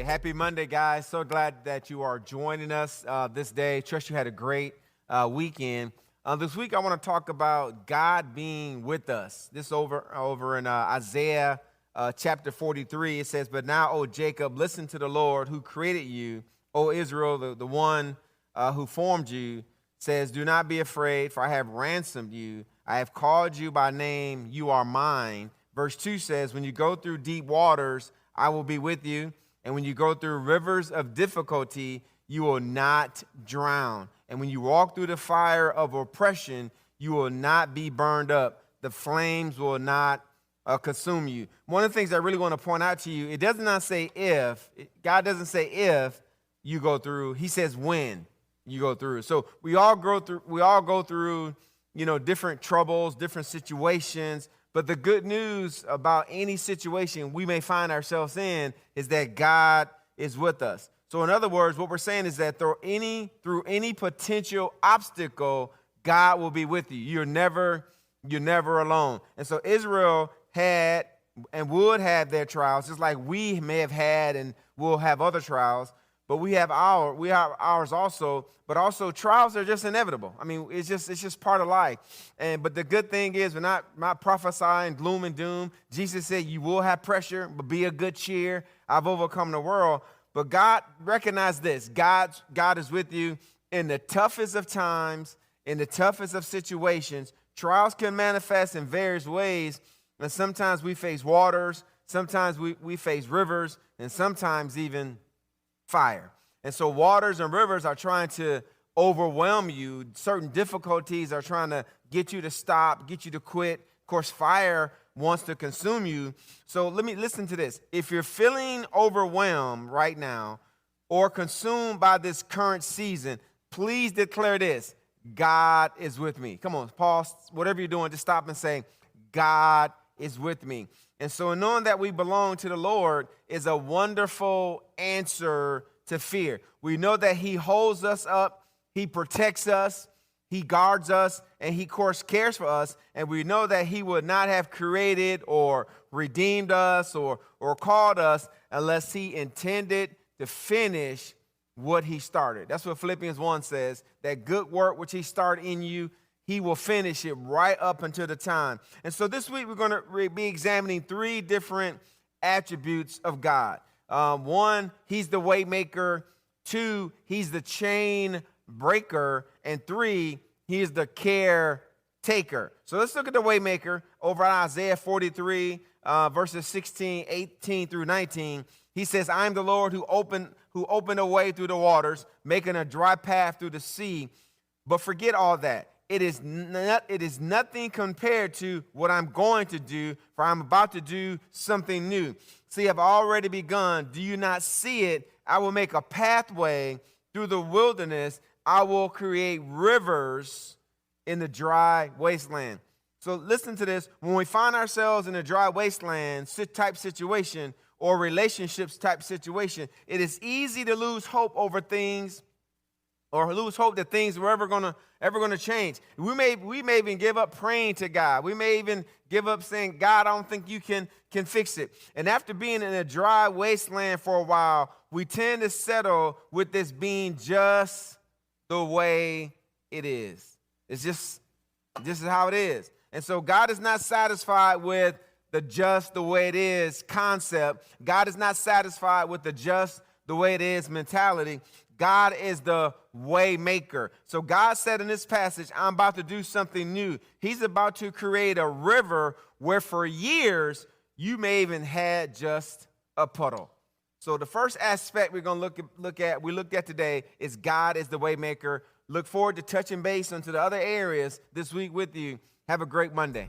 Happy Monday, guys. So glad that you are joining us this day. Trust you had a great weekend. This week, I want to talk about God being with us. This over in Isaiah chapter 43. It says, "But now, O Jacob, listen to the Lord who created you. O Israel, the one who formed you, says, do not be afraid, for I have ransomed you. I have called you by name. You are mine." Verse 2 says, "When you go through deep waters, I will be with you. And when you go through rivers of difficulty, you will not drown. And when you walk through the fire of oppression, you will not be burned up. The flames will not consume you." One of the things I really want to point out to you, it does not say if. God doesn't say if you go through. He says when you go through. So we all go through, different troubles, different situations. But the good news about any situation we may find ourselves in is that God is with us. So in other words, what we're saying is that through any potential obstacle, God will be with you. You're never alone. And so Israel had and would have their trials, just like we may have had and will have other trials. But we have ours also. But also trials are just inevitable. I mean, it's just part of life. But the good thing is we're not prophesying gloom and doom. Jesus said you will have pressure, but be of good cheer. I've overcome the world. But God, recognize this. God is with you in the toughest of times, in the toughest of situations. Trials can manifest in various ways. And sometimes we face waters. Sometimes we face rivers. And sometimes even fire. And so waters and rivers are trying to overwhelm you. Certain difficulties are trying to get you to stop, get you to quit. Of course, fire wants to consume you. So let me listen to this. If you're feeling overwhelmed right now or consumed by this current season, please declare this: God is with me. Come on, pause, whatever you're doing, just stop and say, God is with me. And so knowing that we belong to the Lord is a wonderful answer to fear. We know that He holds us up, He protects us, He guards us, and He, of course, cares for us. And we know that He would not have created or redeemed us or called us unless He intended to finish what He started. That's what Philippians 1 says, that good work which He started in you, He will finish it right up until the time. And so this week we're going to be examining three different attributes of God. One, He's the way maker. Two, He's the chain breaker. And three, He is the caretaker. So let's look at the way maker over in Isaiah 43, verses 18 through 19. He says, "I am the Lord who opened a way through the waters, making a dry path through the sea." But forget all that. It is nothing compared to what I'm going to do, for I'm about to do something new. See, I've already begun. Do you not see it? I will make a pathway through the wilderness. I will create rivers in the dry wasteland. So listen to this. When we find ourselves in a dry wasteland type situation or relationships type situation, it is easy to lose hope over things, or lose hope that things were ever gonna change. We may even give up praying to God. We may even give up saying, "God, I don't think you can fix it." And after being in a dry wasteland for a while, we tend to settle with this being just the way it is. It's just this is how it is. And so God is not satisfied with the just the way it is concept. God is not satisfied with the just the way it is mentality. God is the way maker. So God said in this passage, I'm about to do something new. He's about to create a river where for years you may even had just a puddle. So the first aspect we're going to look at today is God is the way maker. Look forward to touching base onto the other areas this week with you. Have a great Monday.